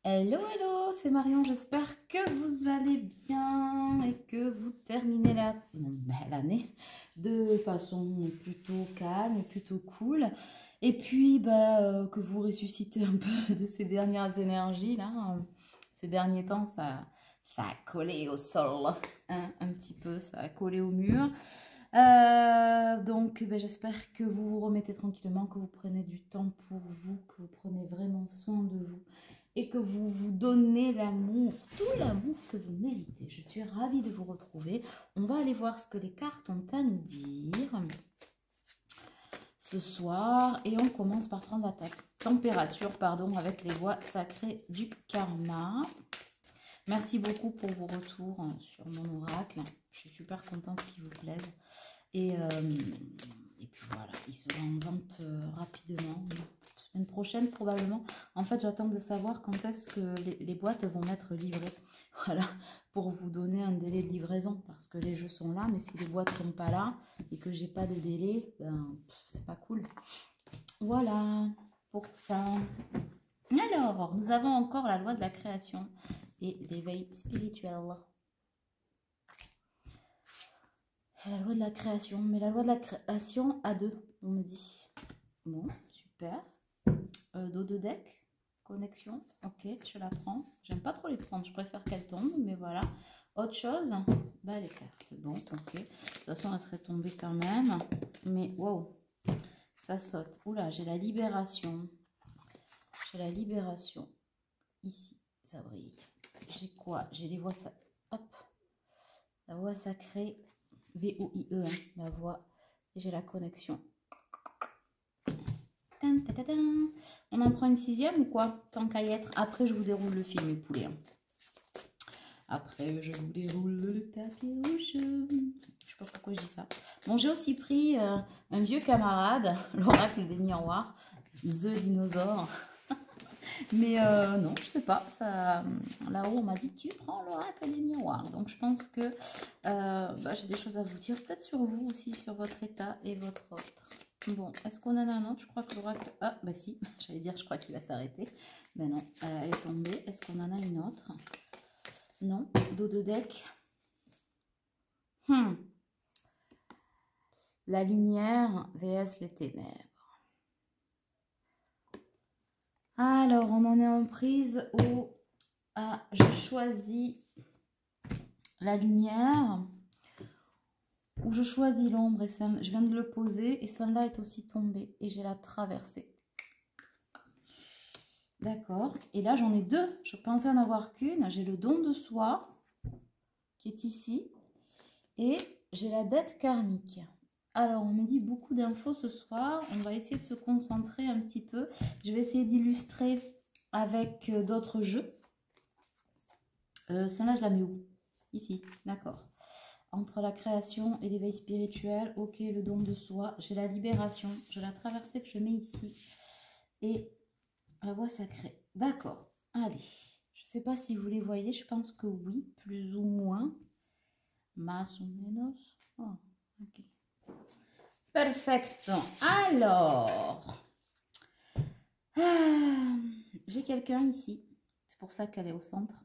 Hello, hello, c'est Marion, j'espère que vous allez bien et que vous terminez l'année de façon plutôt calme et plutôt cool. Et puis, que vous ressuscitez un peu de ces dernières énergies là. Ces derniers temps, ça a collé au sol, hein, un petit peu, ça a collé au mur. Donc, j'espère que vous vous remettez tranquillement, que vous prenez du temps pour vous, que vous prenez vraiment soin de vous et que vous vous donnez l'amour, tout l'amour que vous méritez. Je suis ravie de vous retrouver. On va aller voir ce que les cartes ont à nous dire ce soir et on commence par prendre la température, avec les voix sacrées du karma. Merci beaucoup pour vos retours sur mon oracle. Je suis super contente qu'il vous plaise. Et puis voilà, il sera en vente rapidement. Semaine prochaine probablement. En fait, j'attends de savoir quand est-ce que les boîtes vont être livrées. Voilà, pour vous donner un délai de livraison. Parce que les jeux sont là, mais si les boîtes ne sont pas là et que j'ai pas de délai, c'est pas cool. Voilà, pour ça. Alors, nous avons encore la loi de la création et l'éveil spirituel. La loi de la création, mais la loi de la création à deux, on me dit. Bon, super. Dos de deck, connexion, ok, je la prends. J'aime pas trop les prendre, je préfère qu'elle tombe, mais voilà. Autre chose, les cartes, bon, ok. De toute façon, elle serait tombée quand même, mais wow, ça saute. Oula, j'ai la libération. J'ai la libération. Ici, ça brille. J'ai quoi? J'ai les voix, hop, la voix sacrée. V-O-I-E, hein, la voix. Et j'ai la connexion. On en prend une sixième ou quoi? Tant qu'à y être. Après, je vous déroule le film, mes poulets. Hein. Après, je vous déroule le tapis rouge. Je sais pas pourquoi je dis ça. Bon, j'ai aussi pris un vieux camarade, l'oracle des miroirs, The Dinosaure. Mais non, je sais pas. Là-haut, on m'a dit tu prends l'oracle des miroirs. Donc, je pense que j'ai des choses à vous dire. Peut-être sur vous aussi, sur votre état et votre autre. Bon, est-ce qu'on en a un autre? Je crois que l'oracle... Ah, bah si, j'allais dire, je crois qu'il va s'arrêter. Mais non, elle est tombée. Est-ce qu'on en a une autre? Non, dos de deck. La lumière vs les ténèbres. Alors, on en est en prise au... Ah, je choisis la lumière ou je choisis l'ombre et ça, je viens de le poser et celle-là est aussi tombée et j'ai la traversée. D'accord. Et là, j'en ai deux. Je pensais en avoir qu'une. J'ai le don de soi qui est ici et j'ai la dette karmique. Alors, on me dit beaucoup d'infos ce soir. On va essayer de se concentrer un petit peu. Je vais essayer d'illustrer avec d'autres jeux. Celle-là, je la mets où? Ici, d'accord. Entre la création et l'éveil spirituel, ok, le don de soi, j'ai la libération, j'ai la traversée que je mets ici et la voie sacrée. D'accord, allez, je ne sais pas si vous les voyez, je pense que oui, plus ou moins. Más o menos. Oh, ok. Perfecto. Alors, j'ai quelqu'un ici, c'est pour ça qu'elle est au centre.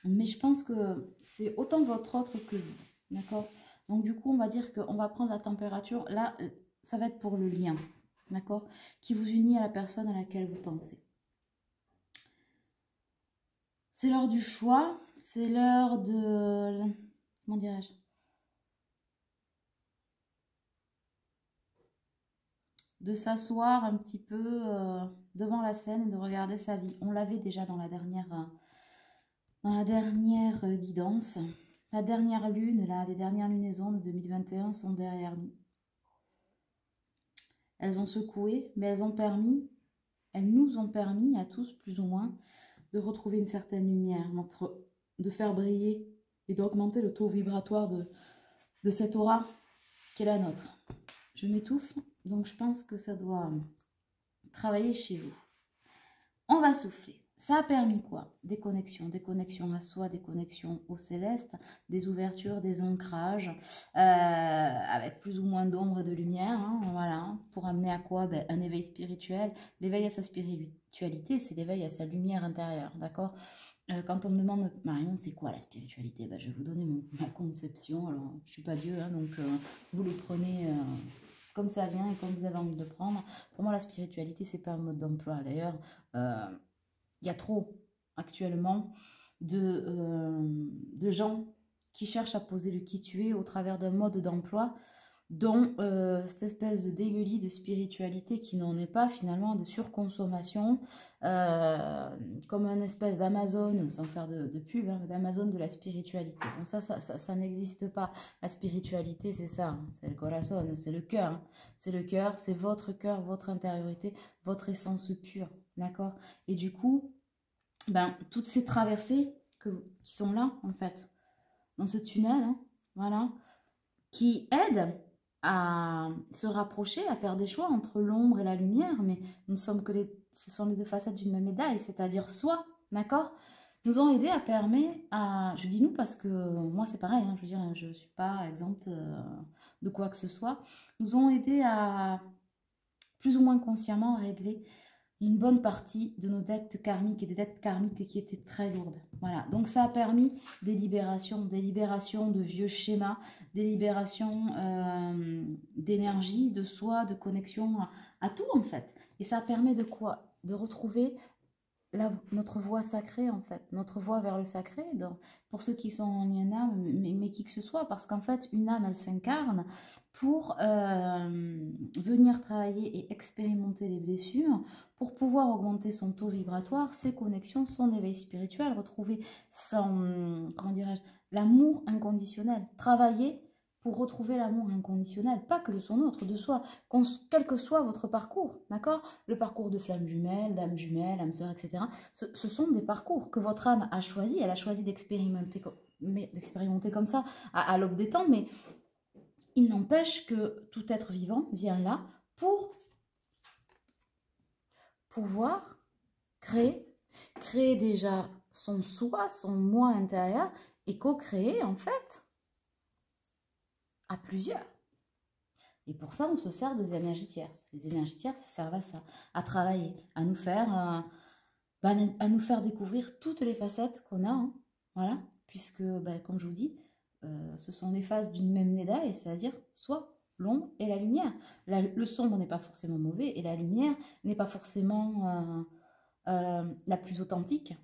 Mais je pense que c'est autant votre autre que vous, d'accord? Donc du coup, on va dire qu'on va prendre la température. Là, ça va être pour le lien, d'accord? Qui vous unit à la personne à laquelle vous pensez. C'est l'heure du choix, c'est l'heure de... Comment dirais-je? De s'asseoir un petit peu devant la scène et de regarder sa vie. On l'avait déjà dans la dernière guidance. La dernière lune, là, les dernières lunaisons de 2021 sont derrière nous. Elles ont secoué, mais elles nous ont permis à tous, plus ou moins, de retrouver une certaine lumière, de faire briller et d'augmenter le taux vibratoire de cette aura qui est la nôtre. Je m'étouffe, donc je pense que ça doit travailler chez vous. On va souffler. ça a permis quoi? Des connexions à soi, des connexions au céleste, des ouvertures, des ancrages, avec plus ou moins d'ombre et de lumière, hein, voilà, pour amener à quoi? Ben, un éveil spirituel. L'éveil à sa spiritualité, c'est l'éveil à sa lumière intérieure, d'accord? Quand on me demande, Marion, c'est quoi la spiritualité? Ben, je vais vous donner ma conception. Alors, je ne suis pas Dieu, hein, donc vous le prenez comme ça vient et comme vous avez envie de le prendre. Pour moi, la spiritualité, c'est pas un mode d'emploi. D'ailleurs, il y a trop actuellement de gens qui cherchent à poser le qui tu es au travers d'un mode d'emploi dont cette espèce de dégueulis de spiritualité qui n'en est pas finalement, de surconsommation, comme un espèce d'Amazon, sans faire de pub, hein, d'Amazon de la spiritualité. Bon, ça n'existe pas. La spiritualité, c'est ça, hein, c'est le corazon, c'est le cœur. Hein. C'est le cœur, c'est cœur, votre intériorité, votre essence pure, d'accord? Et du coup, ben, toutes ces traversées qui sont là, en fait, dans ce tunnel, hein, voilà, qui aident à se rapprocher, à faire des choix entre l'ombre et la lumière, mais nous sommes que ce sont les deux facettes d'une même médaille, c'est-à-dire soi, d'accord? Nous ont aidé à permettre à, je dis nous parce que moi c'est pareil, hein, je veux dire, je ne suis pas exempte de quoi que ce soit, nous ont aidé à plus ou moins consciemment régler une bonne partie de nos dettes karmiques et des dettes karmiques qui étaient très lourdes. Voilà, donc ça a permis des libérations de vieux schémas, des libérations d'énergie, de soi, de connexion à tout en fait. Et ça permet de quoi? De retrouver notre voie sacrée en fait, notre voie vers le sacré, donc, pour ceux qui sont en lien d'âme, mais qui que ce soit, parce qu'en fait une âme elle s'incarne pour venir travailler et expérimenter les blessures, pour pouvoir augmenter son taux vibratoire, ses connexions, son éveil spirituel, retrouver son, comment dirais-je, l'amour inconditionnel, travailler pour retrouver l'amour inconditionnel, pas que de son autre, de soi, quel que soit votre parcours, d'accord? Le parcours de flamme jumelle, d'âme jumelle, âme sœur, etc. Ce sont des parcours que votre âme a choisi, elle a choisi d'expérimenter comme ça à l'aube des temps, mais il n'empêche que tout être vivant vient là pour pouvoir créer déjà son soi, son moi intérieur et co-créer en fait à plusieurs. Et pour ça, on se sert des énergies tierces. Les énergies tierces, ça servent à ça, à travailler, à nous faire découvrir toutes les facettes qu'on a, hein, voilà, puisque, comme je vous dis, ce sont les faces d'une même médaille, c'est-à-dire soit l'ombre et la lumière. Le sombre n'est pas forcément mauvais et la lumière n'est pas forcément la plus authentique. Vous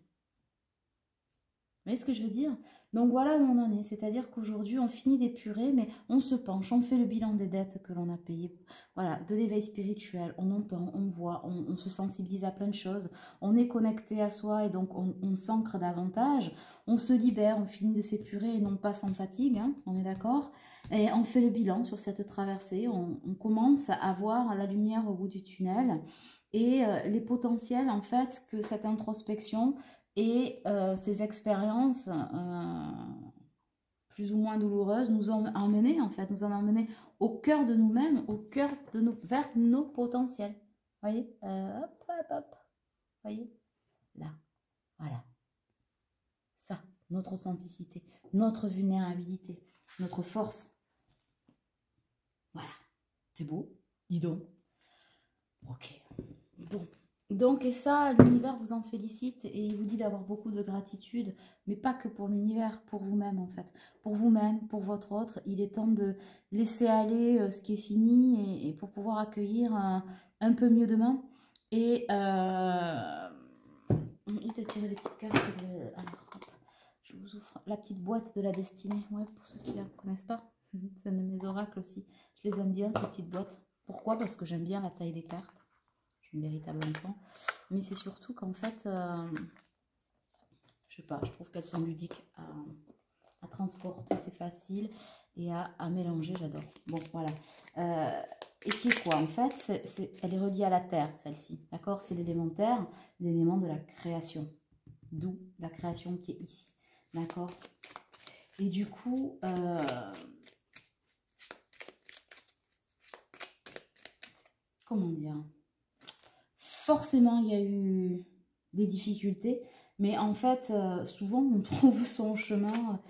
voyez ce que je veux dire? Donc voilà où on en est, c'est-à-dire qu'aujourd'hui on finit d'épurer, mais on se penche, on fait le bilan des dettes que l'on a payées, voilà, de l'éveil spirituel, on entend, on voit, on se sensibilise à plein de choses, on est connecté à soi et donc on s'ancre davantage, on se libère, on finit de s'épurer et non pas sans fatigue, hein, on est d'accord? Et on fait le bilan sur cette traversée, on commence à voir la lumière au bout du tunnel et les potentiels en fait que cette introspection et ces expériences plus ou moins douloureuses nous ont emmenés, en fait, nous ont emmenés au cœur de nous-mêmes, au cœur de vers nos potentiels. Vous voyez, hop, hop, hop. Vous voyez, là, voilà. Ça, notre authenticité, notre vulnérabilité, notre force. Voilà. C'est beau, dis donc. Ok. Bon. Donc, et ça, l'univers vous en félicite et il vous dit d'avoir beaucoup de gratitude, mais pas que pour l'univers, pour vous-même en fait. Pour vous-même, pour votre autre, il est temps de laisser aller ce qui est fini et pour pouvoir accueillir un peu mieux demain. Et il t'a tiré les petites cartes. Alors, hop, je vous offre la petite boîte de la destinée. Ouais, pour ceux qui ne la connaissent pas, c'est un de mes oracles aussi. Je les aime bien, ces petites boîtes. Pourquoi? Parce que j'aime bien la taille des cartes. Une véritable enfant, mais c'est surtout qu'en fait, je sais pas, je trouve qu'elles sont ludiques à transporter, c'est facile, et à mélanger, j'adore. Bon, voilà. Et qui est quoi? En fait, elle est reliée à la terre, celle-ci, d'accord? C'est l'élémentaire, l'élément de la création, d'où la création qui est ici, d'accord? Et du coup, comment dire? Forcément, il y a eu des difficultés. Mais en fait, souvent, on trouve son chemin,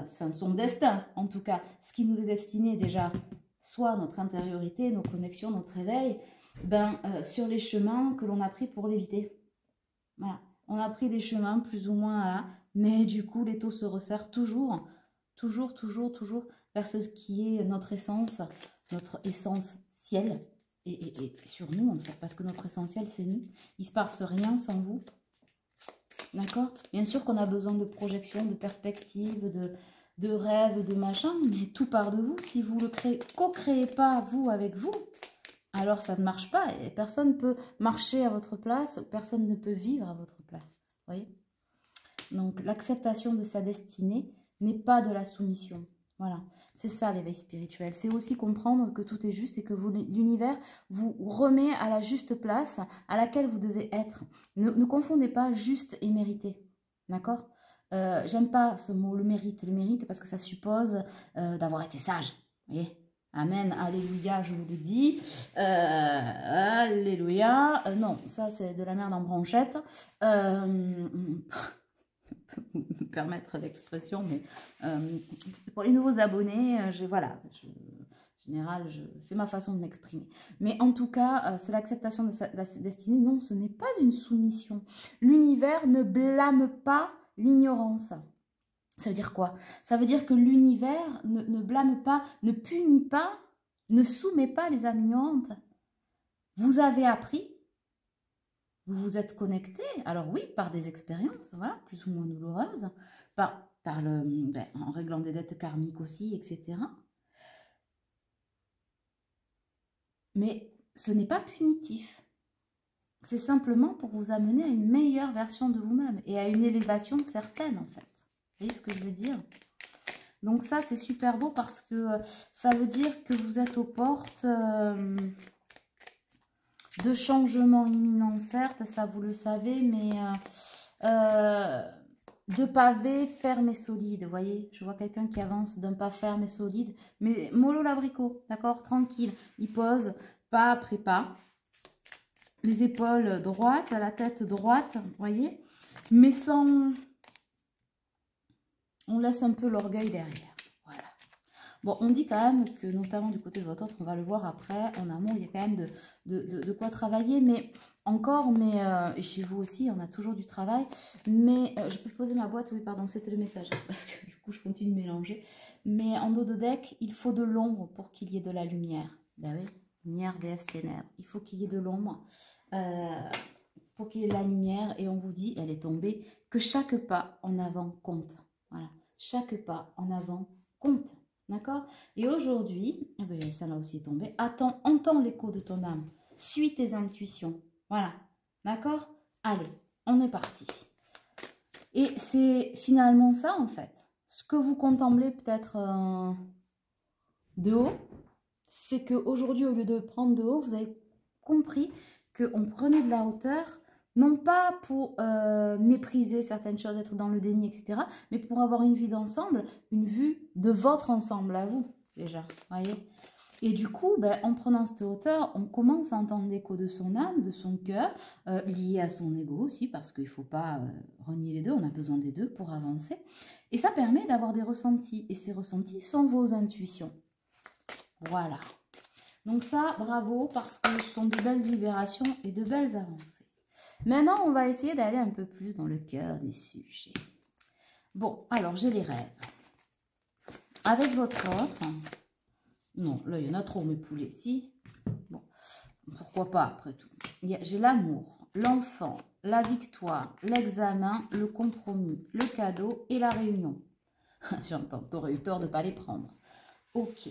son destin, en tout cas. Ce qui nous est destiné déjà, soit notre intériorité, nos connexions, notre réveil, sur les chemins que l'on a pris pour l'éviter. Voilà. On a pris des chemins plus ou moins là, mais du coup, l'étau se resserre toujours vers ce qui est notre essence ciel, et sur nous, en fait, parce que notre essentiel, c'est nous. Il ne se passe rien sans vous. D'accord? Bien sûr qu'on a besoin de projection, de perspective, de rêve, de machin, mais tout part de vous. Si vous le co-créez pas, vous, avec vous, alors ça ne marche pas. Et personne ne peut marcher à votre place, personne ne peut vivre à votre place. Vous voyez? Donc, l'acceptation de sa destinée n'est pas de la soumission. Voilà, c'est ça l'éveil spirituel. C'est aussi comprendre que tout est juste et que l'univers vous remet à la juste place à laquelle vous devez être. Ne confondez pas juste et mérité. D'accord? J'aime pas ce mot, le mérite, parce que ça suppose d'avoir été sage. Vous voyez? Amen, alléluia, je vous le dis. Alléluia. Non, ça c'est de la merde en branchette. Me permettre l'expression, mais pour les nouveaux abonnés, en général, c'est ma façon de m'exprimer. Mais en tout cas, c'est l'acceptation de sa destinée. Non, ce n'est pas une soumission. L'univers ne blâme pas l'ignorance. Ça veut dire quoi? Ça veut dire que l'univers ne blâme pas, ne punit pas, ne soumet pas les âmes ignorantes. Vous avez appris, vous vous êtes connecté, alors oui, par des expériences, voilà, plus ou moins douloureuses, en réglant des dettes karmiques aussi, etc. Mais ce n'est pas punitif. C'est simplement pour vous amener à une meilleure version de vous-même et à une élévation certaine, en fait. Vous voyez ce que je veux dire? Donc ça, c'est super beau parce que ça veut dire que vous êtes aux portes de changements imminents, certes, ça vous le savez, mais de pavés fermes et solides, vous voyez? Je vois quelqu'un qui avance d'un pas ferme et solide, mais mollo l'abricot, d'accord? Tranquille, il pose pas après pas, les épaules droites, la tête droite, vous voyez? Mais sans... On laisse un peu l'orgueil derrière. Voilà. Bon, on dit quand même que, notamment du côté de votre autre, on va le voir après, en amont, il y a quand même de quoi travailler, mais encore, et chez vous aussi, on a toujours du travail, mais je peux poser ma boîte, oui, pardon, c'était le message, parce que du coup, je continue de mélanger, mais en dos de deck, il faut de l'ombre pour qu'il y ait de la lumière. Ben oui, lumière vs ténèbres, il faut qu'il y ait de l'ombre pour qu'il y ait de la lumière, et on vous dit, elle est tombée, que chaque pas en avant compte. Voilà, chaque pas en avant compte, d'accord? Et aujourd'hui, celle-là aussi est tombée, entends l'écho de ton âme, suis tes intuitions, voilà, d'accord? Allez, on est parti. Et c'est finalement ça, en fait. Ce que vous contemplez peut-être de haut, c'est qu'aujourd'hui, au lieu de prendre de haut, vous avez compris qu'on prenait de la hauteur, non pas pour mépriser certaines choses, être dans le déni, etc., mais pour avoir une vue d'ensemble, une vue de votre ensemble à vous, déjà, voyez. Et du coup, en prenant cette hauteur, on commence à entendre l'écho de son âme, de son cœur, lié à son ego aussi, parce qu'il ne faut pas renier les deux, on a besoin des deux pour avancer. Et ça permet d'avoir des ressentis, et ces ressentis sont vos intuitions. Voilà. Donc ça, bravo, parce que ce sont de belles libérations et de belles avancées. Maintenant, on va essayer d'aller un peu plus dans le cœur du sujet. Bon, alors, j'ai les rêves. Avec votre autre... Non, là, il y en a trop, mes poulets, si. Bon, pourquoi pas, après tout. J'ai l'amour, l'enfant, la victoire, l'examen, le compromis, le cadeau et la réunion. J'entends, t'aurais eu tort de ne pas les prendre. Ok.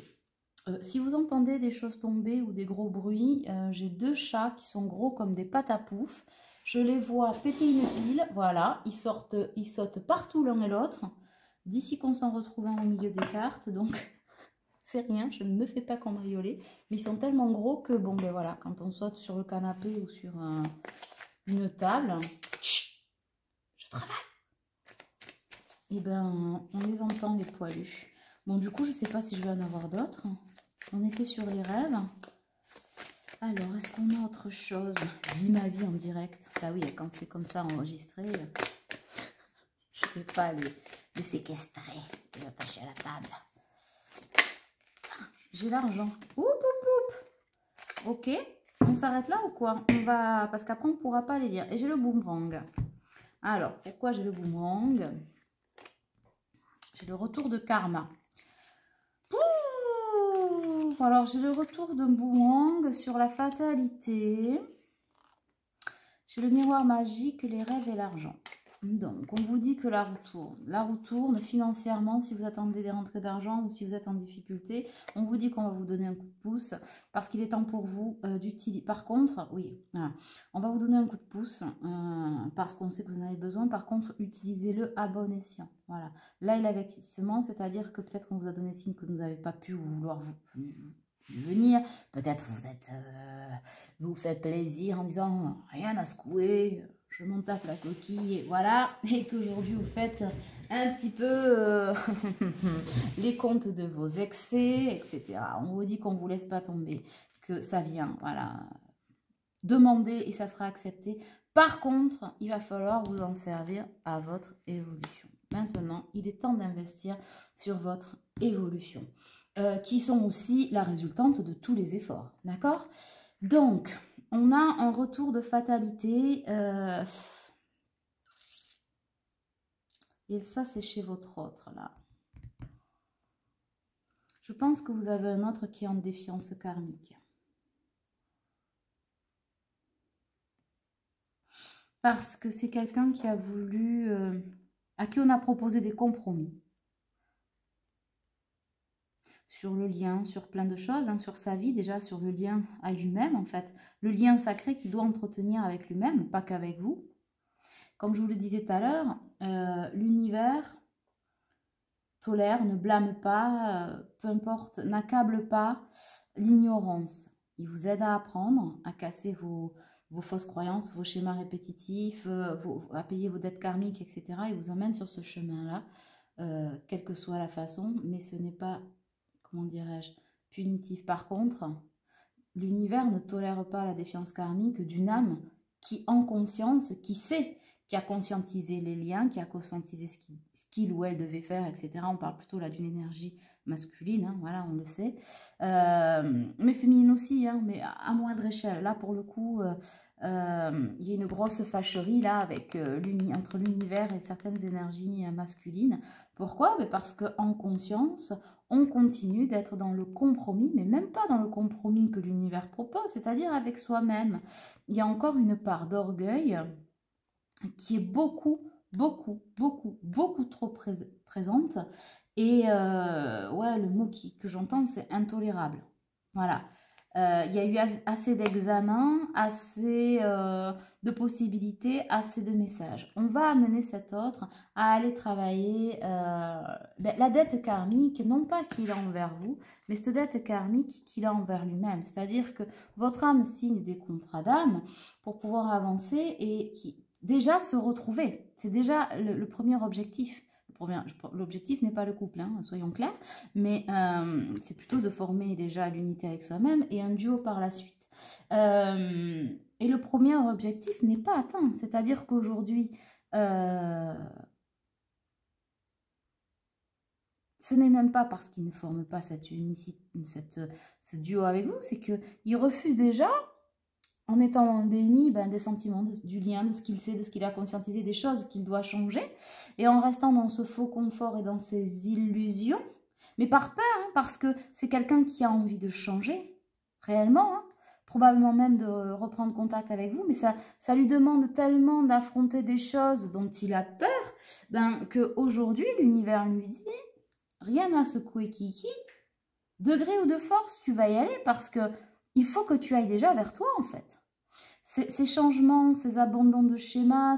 Si vous entendez des choses tomber ou des gros bruits, j'ai deux chats qui sont gros comme des pâtes à pouf. Je les vois péter une pile, voilà, ils sautent partout l'un et l'autre. D'ici qu'on s'en retrouve au milieu des cartes, donc c'est rien, je ne me fais pas cambrioler. Mais ils sont tellement gros que, bon, ben voilà, quand on saute sur le canapé ou sur une table, chut, je travaille. Et ben, on les entend, les poilus. Bon, du coup, je ne sais pas si je vais en avoir d'autres. On était sur les rêves. Alors, est-ce qu'on a autre chose? Vis ma vie en direct. Bah oui, quand c'est comme ça enregistré, je ne vais pas les séquestrer, les attacher à la table. J'ai l'argent. Oup, oup, oup. Ok, on s'arrête là ou quoi? On va, parce qu'après on ne pourra pas les lire. Et j'ai le boomerang. Alors, pourquoi j'ai le boomerang? J'ai le retour de karma. Ouh, alors, j'ai le retour de boomerang sur la fatalité. J'ai le miroir magique, les rêves et l'argent. Donc, on vous dit que la roue tourne financièrement si vous attendez des rentrées d'argent ou si vous êtes en difficulté. On vous dit qu'on va vous donner un coup de pouce parce qu'il est temps pour vous d'utiliser. Par contre, oui, voilà, on va vous donner un coup de pouce parce qu'on sait que vous en avez besoin. Par contre, utilisez-le à bon escient. Voilà. Là, il l'avertissement, c'est-à-dire que peut-être qu'on vous a donné signe que vous n'avez pas pu vouloir venir. Peut-être vous faites plaisir en disant rien à secouer. Je m'en tape la coquille, et voilà, et qu'aujourd'hui vous faites un petit peu les comptes de vos excès, etc. On vous dit qu'on ne vous laisse pas tomber, que ça vient, voilà, demander et ça sera accepté. Par contre, il va falloir vous en servir à votre évolution. Maintenant, il est temps d'investir sur votre évolution, qui sont aussi la résultante de tous les efforts, d'accord? Donc, on a un retour de fatalité. Et ça, c'est chez votre autre, là. Je pense que vous avez un autre qui est en défiance karmique. Parce que c'est quelqu'un qui a voulu... à qui on a proposé des compromis. Sur le lien, sur plein de choses, hein, sur sa vie, déjà sur le lien à lui-même, en fait. Le lien sacré qu'il doit entretenir avec lui-même, pas qu'avec vous. Comme je vous le disais tout à l'heure, l'univers tolère, ne blâme pas, peu importe, n'accable pas l'ignorance. Il vous aide à apprendre, à casser vos fausses croyances, vos schémas répétitifs, à payer vos dettes karmiques, etc. Il vous emmène sur ce chemin-là, quelle que soit la façon, mais ce n'est pas, comment dirais-je, punitif. Par contre, l'univers ne tolère pas la défiance karmique d'une âme qui, en conscience, qui sait, qui a conscientisé les liens, qui a conscientisé ce qu'il ou elle devait faire, etc. On parle plutôt là d'une énergie masculine, hein, voilà, on le sait. Mais féminine aussi, hein, mais à moindre échelle. Là, pour le coup, il y a une grosse fâcherie là, avec, entre l'univers et certaines énergies masculines. Pourquoi? Parce qu'en conscience, on continue d'être dans le compromis, mais même pas dans le compromis que l'univers propose, c'est-à-dire avec soi-même. Il y a encore une part d'orgueil qui est beaucoup trop présente. Et ouais, le mot que j'entends, c'est intolérable. Voilà. Il y a eu assez d'examens, assez de possibilités, assez de messages. On va amener cet autre à aller travailler la dette karmique, non pas qu'il a envers vous, mais cette dette karmique qu'il a envers lui-même. C'est-à-dire que votre âme signe des contrats d'âme pour pouvoir avancer et déjà se retrouver. C'est déjà le premier objectif. L'objectif n'est pas le couple, hein, soyons clairs, mais c'est plutôt de former déjà l'unité avec soi-même et un duo par la suite. Et le premier objectif n'est pas atteint, c'est-à-dire qu'aujourd'hui, ce n'est même pas parce qu'il ne forme pas cette unicité, ce duo avec vous, c'est qu'il refuse déjà, en étant en déni des sentiments, du lien, de ce qu'il sait, de ce qu'il a conscientisé, des choses qu'il doit changer, et en restant dans ce faux confort et dans ces illusions, mais par peur, hein, parce que c'est quelqu'un qui a envie de changer, réellement, hein, probablement même de reprendre contact avec vous, mais ça lui demande tellement d'affronter des choses dont il a peur, qu'aujourd'hui, l'univers lui dit, rien à secouer Kiki, degré ou de force, tu vas y aller, parce que il faut que tu ailles déjà vers toi, en fait. Ces changements, ces abandons de schémas,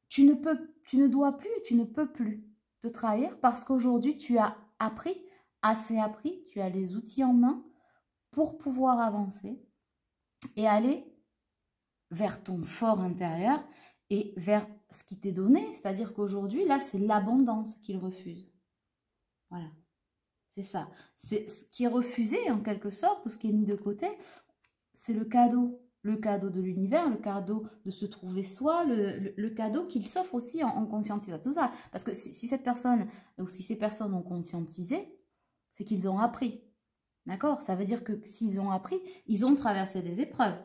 tu ne dois plus et tu ne peux plus te trahir parce qu'aujourd'hui, tu as appris, assez appris, tu as les outils en main pour pouvoir avancer et aller vers ton fort intérieur et vers ce qui t'est donné. C'est-à-dire qu'aujourd'hui, là, c'est l'abondance qu'il refuse. Voilà. C'est ça. C'est ce qui est refusé en quelque sorte, ou ce qui est mis de côté, c'est le cadeau. Le cadeau de l'univers, le cadeau de se trouver soi, le cadeau qu'il s'offre aussi en conscientisant tout ça. Parce que si cette personne, ou si ces personnes ont conscientisé, c'est qu'ils ont appris. D'accord? Ça veut dire que s'ils ont appris, ils ont traversé des épreuves.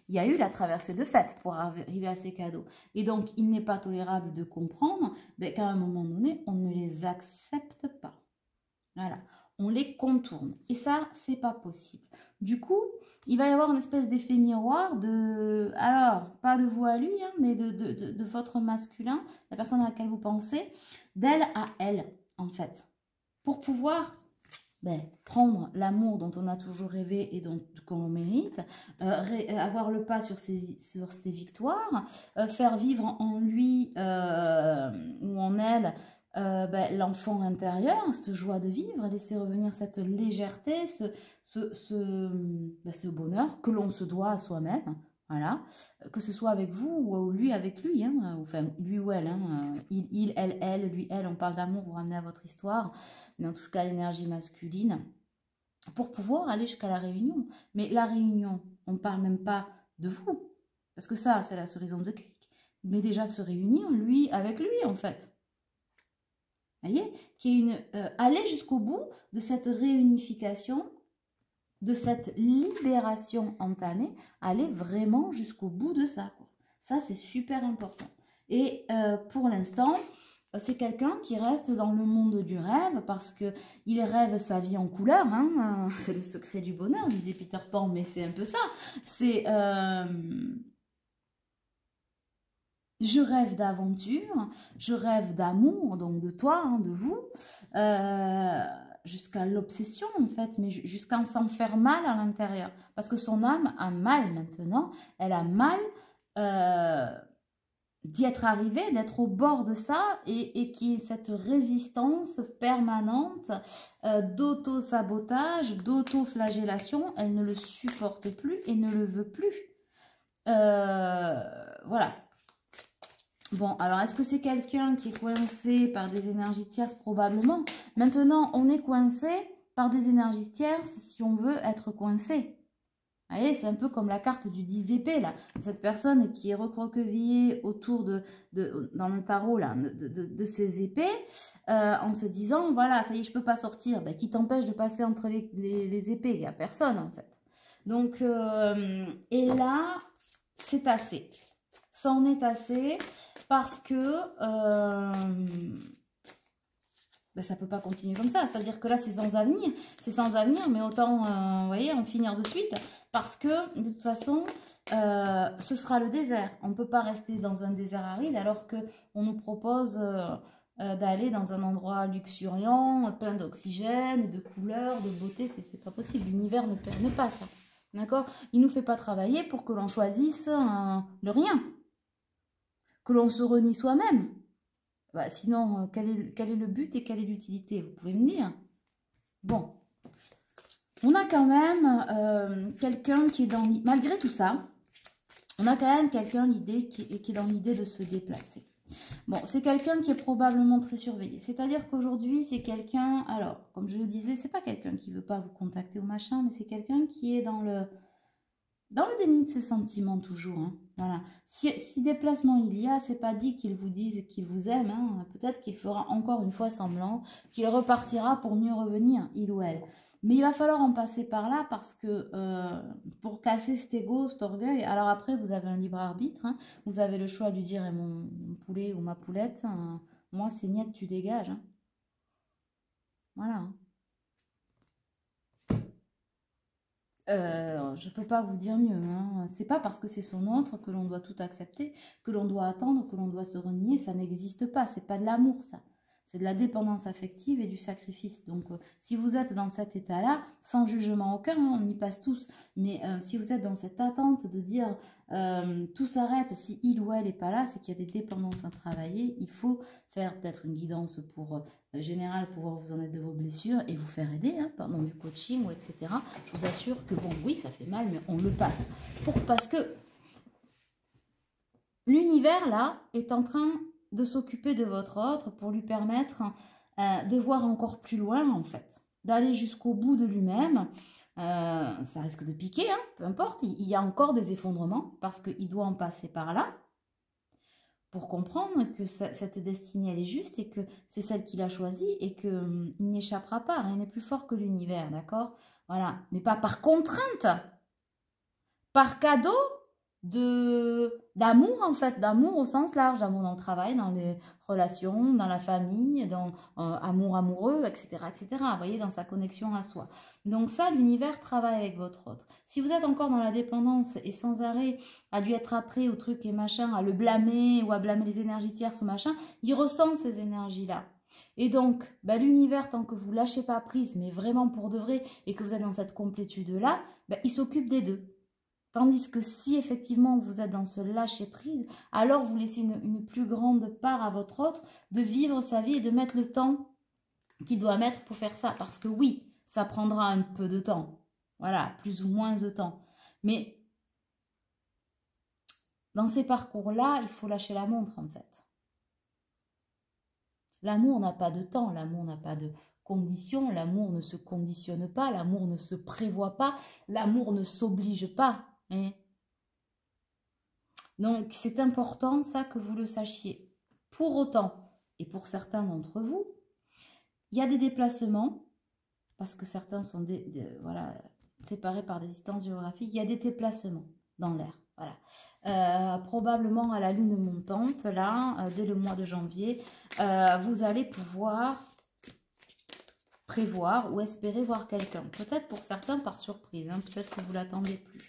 Il y a eu la traversée de fête pour arriver à ces cadeaux. Et donc, il n'est pas tolérable de comprendre qu'à un moment donné, on ne les accepte pas. Voilà, on les contourne. Et ça, c'est pas possible. Du coup, il va y avoir une espèce d'effet miroir de... Alors, pas de vous à lui, hein, mais de votre masculin, la personne à laquelle vous pensez, d'elle à elle, en fait. Pour pouvoir prendre l'amour dont on a toujours rêvé et qu'on mérite, avoir le pas sur ses victoires, faire vivre en lui ou en elle l'enfant intérieur, cette joie de vivre, laisser revenir cette légèreté, ce bonheur que l'on se doit à soi-même, voilà, que ce soit avec vous ou lui avec lui, hein, enfin lui ou elle, hein, il, elle, lui, elle, on parle d'amour, vous ramenez à votre histoire, mais en tout cas l'énergie masculine, pour pouvoir aller jusqu'à la réunion. Mais la réunion, on ne parle même pas de vous, parce que ça, c'est la cerise on the cake, mais déjà se réunir, lui, avec lui, en fait. Vous voyez, aller jusqu'au bout de cette réunification, de cette libération entamée, aller vraiment jusqu'au bout de ça, quoi. Ça, c'est super important. Et pour l'instant, c'est quelqu'un qui reste dans le monde du rêve parce qu'il rêve sa vie en couleur. Hein, c'est le secret du bonheur, disait Peter Pan, mais c'est un peu ça. C'est... je rêve d'aventure, je rêve d'amour, donc de toi, hein, de vous, jusqu'à l'obsession en fait, mais jusqu'à s'en faire mal à l'intérieur. Parce que son âme a mal maintenant, elle a mal d'y être arrivée, d'être au bord de ça, et qui est cette résistance permanente d'auto-sabotage, d'auto-flagellation, elle ne le supporte plus et ne le veut plus. Voilà. Bon, alors est-ce que c'est quelqu'un qui est coincé par des énergies tierces? Probablement. Maintenant, on est coincé par des énergies tierces si on veut être coincé. Vous voyez, c'est un peu comme la carte du 10 d'épée, là. Cette personne qui est recroquevillée autour dans le tarot, là, de ses épées, en se disant, voilà, ça y est, je ne peux pas sortir. Ben, qui t'empêche de passer entre les épées? Il n'y a personne, en fait. Donc, et là, c'est assez. Ça en est assez parce que ça ne peut pas continuer comme ça. C'est-à-dire que là, c'est sans avenir. C'est sans avenir, mais autant, vous voyez, en finir de suite. Parce que, de toute façon, ce sera le désert. On ne peut pas rester dans un désert aride alors qu'on nous propose d'aller dans un endroit luxuriant, plein d'oxygène, de couleurs, de beauté. C'est pas possible. L'univers ne permet pas ça. D'accord? Il ne nous fait pas travailler pour que l'on choisisse le rien. Que l'on se renie soi-même. Bah, sinon, quel est le but et quelle est l'utilité? Vous pouvez me dire? Bon. On a quand même quelqu'un qui est dans... Malgré tout ça, on a quand même quelqu'un qui est dans l'idée de se déplacer. Bon, c'est quelqu'un qui est probablement très surveillé. C'est-à-dire qu'aujourd'hui, c'est quelqu'un... Alors, comme je le disais, c'est pas quelqu'un qui veut pas vous contacter ou machin, mais c'est quelqu'un qui est dans le déni de ses sentiments toujours. Hein. Voilà. Si déplacement il y a, c'est pas dit qu'il vous dise qu'il vous aime. Hein. Peut-être qu'il fera encore une fois semblant, qu'il repartira pour mieux revenir, il ou elle. Mais il va falloir en passer par là parce que pour casser cet ego, cet orgueil, alors après vous avez un libre arbitre, hein. Vous avez le choix de lui dire mon poulet ou ma poulette, moi c'est niet, tu dégages. Hein. Voilà. Hein. Je ne peux pas vous dire mieux. Hein. C'est pas parce que c'est son autre que l'on doit tout accepter, que l'on doit attendre, que l'on doit se renier. Ça n'existe pas. C'est pas de l'amour, ça. C'est de la dépendance affective et du sacrifice. Donc, si vous êtes dans cet état-là, sans jugement aucun, hein, on y passe tous. Mais si vous êtes dans cette attente de dire tout s'arrête, si il ou elle n'est pas là, c'est qu'il y a des dépendances à travailler. Il faut faire peut-être une guidance pour générale pour vous en être de vos blessures et vous faire aider, hein, pendant du coaching ou etc. Je vous assure que bon, oui, ça fait mal, mais on le passe. Parce que l'univers, là, est en train de s'occuper de votre autre pour lui permettre de voir encore plus loin, en fait. d'aller jusqu'au bout de lui-même. Ça risque de piquer, hein, peu importe. Il y a encore des effondrements parce qu'il doit en passer par là pour comprendre que cette destinée, elle est juste et que c'est celle qu'il a choisie et qu'il n'échappera pas. Rien n'est plus fort que l'univers, d'accord? Voilà. Mais pas par contrainte, par cadeau d'amour en fait, d'amour au sens large, d'amour dans le travail, dans les relations, dans la famille, dans amour amoureux, etc., etc. Vous voyez, dans sa connexion à soi. Donc ça, l'univers travaille avec votre autre. Si vous êtes encore dans la dépendance et sans arrêt à lui être après au truc et machin, à le blâmer ou à blâmer les énergies tierces ou machin, il ressent ces énergies-là. Et donc, bah, l'univers, tant que vous lâchez pas prise, mais vraiment pour de vrai, et que vous êtes dans cette complétude-là, bah, il s'occupe des deux. Tandis que si effectivement vous êtes dans ce lâcher-prise, alors vous laissez une plus grande part à votre autre de vivre sa vie et de mettre le temps qu'il doit mettre pour faire ça. Parce que oui, ça prendra un peu de temps. Voilà, plus ou moins de temps. Mais dans ces parcours-là, il faut lâcher la montre en fait. L'amour n'a pas de temps, l'amour n'a pas de conditions, l'amour ne se conditionne pas, l'amour ne se prévoit pas, l'amour ne s'oblige pas. Hein. Donc, c'est important, ça, que vous le sachiez. Pour autant, et pour certains d'entre vous, il y a des déplacements, parce que certains sont voilà, séparés par des distances géographiques, il y a des déplacements dans l'air. Voilà. Probablement à la lune montante, là, dès le mois de janvier, vous allez pouvoir prévoir ou espérer voir quelqu'un. Peut-être pour certains par surprise, hein, peut-être que vous ne l'attendez plus.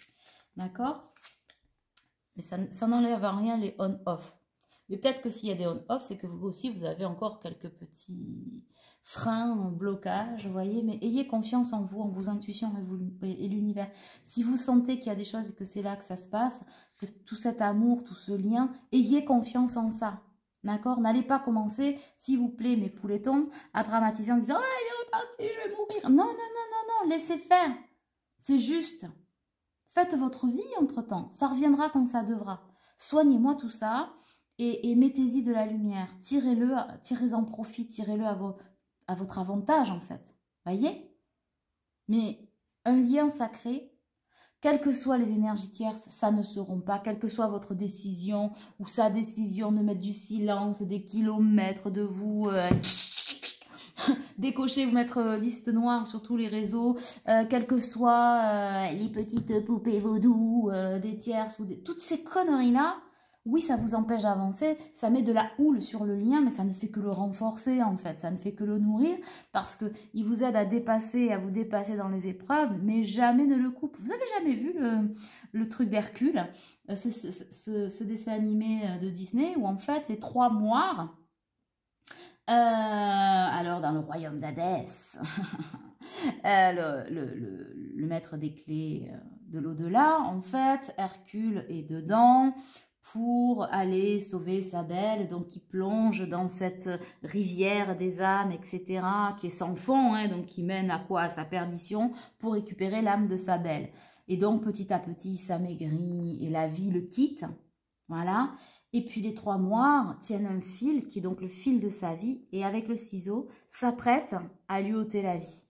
D'accord ? Mais ça n'enlève rien les on-off. Mais peut-être que s'il y a des on-off, c'est que vous aussi, vous avez encore quelques petits freins, blocages, vous voyez. Mais ayez confiance en vous, en vos intuitions et l'univers. Si vous sentez qu'il y a des choses et que c'est là que ça se passe, que tout cet amour, tout ce lien, ayez confiance en ça. D'accord? N'allez pas commencer, s'il vous plaît, mes pouletons, à dramatiser en disant « Ah, il est reparti, je vais mourir !» Non, non, non, non, non, laissez faire. C'est juste. Faites votre vie entre-temps. Ça reviendra quand ça devra. Soignez-moi tout ça et mettez-y de la lumière. Tirez-en profit, tirez-le à votre avantage en fait. Voyez? Mais un lien sacré, quelles que soient les énergies tierces, ça ne seront pas. Quelle que soit votre décision ou sa décision de mettre du silence, des kilomètres de vous... décocher, vous mettre liste noire sur tous les réseaux, quelles que soient les petites poupées vaudou, des tierces, ou toutes ces conneries-là, oui, ça vous empêche d'avancer, ça met de la houle sur le lien, mais ça ne fait que le renforcer en fait, ça ne fait que le nourrir, parce qu'il vous aide à dépasser, à vous dépasser dans les épreuves, mais jamais ne le coupe. Vous avez jamais vu le truc d'Hercule, ce dessin animé de Disney, où en fait les trois moires, alors, dans le royaume d'Hadès, le maître des clés de l'au-delà, en fait, Hercule est dedans pour aller sauver sa belle, donc il plonge dans cette rivière des âmes, etc., qui est sans fond, hein, donc qui mène à quoi? À sa perdition, pour récupérer l'âme de sa belle. Et donc, petit à petit, il s'amaigrit et la vie le quitte, voilà. Et puis les trois moires tiennent un fil, qui est donc le fil de sa vie, et avec le ciseau, s'apprêtent à lui ôter la vie.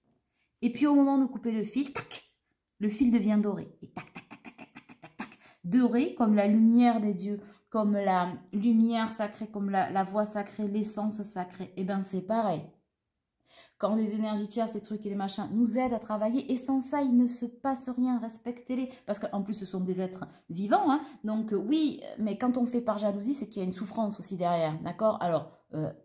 Et puis au moment de couper le fil, tac, le fil devient doré. Et tac, tac, tac, tac, tac, tac, tac, tac. Doré comme la lumière des dieux, comme la lumière sacrée, comme la voix sacrée, l'essence sacrée. Et bien c'est pareil. Quand les énergies tierces, les trucs et les machins nous aident à travailler, et sans ça, il ne se passe rien, respectez-les. Parce qu'en plus, ce sont des êtres vivants, hein. Donc oui, mais quand on fait par jalousie, c'est qu'il y a une souffrance aussi derrière, d'accord? Alors,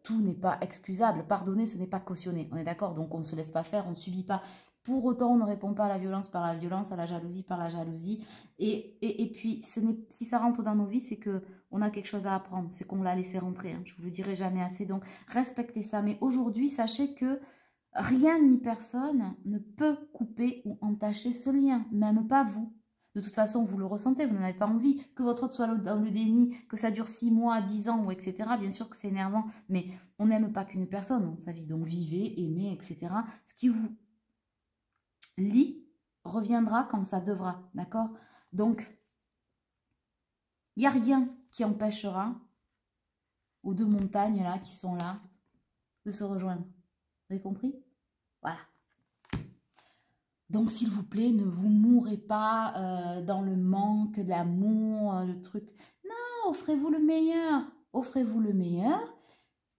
tout n'est pas excusable, pardonner, ce n'est pas cautionner, on est d'accord? Donc on ne se laisse pas faire, on ne subit pas. Pour autant, on ne répond pas à la violence par la violence, à la jalousie par la jalousie. Et puis, si ça rentre dans nos vies, c'est qu'on a quelque chose à apprendre, c'est qu'on l'a laissé rentrer, hein. Je ne vous le dirai jamais assez, donc respectez ça. Mais aujourd'hui, sachez que rien ni personne ne peut couper ou entacher ce lien, même pas vous. De toute façon, vous le ressentez, vous n'en avez pas envie. Que votre autre soit dans le déni, que ça dure 6 mois, 10 ans, ou etc. Bien sûr que c'est énervant, mais on n'aime pas qu'une personne dans sa vie. Donc vivez, aimez, etc. Ce qui vous lie reviendra quand ça devra, d'accord? Donc, il n'y a rien qui empêchera aux deux montagnes là qui sont là de se rejoindre. Vous avez compris? Voilà. Donc, s'il vous plaît, ne vous mourrez pas dans le manque d'amour, le truc. Non, offrez-vous le meilleur. Offrez-vous le meilleur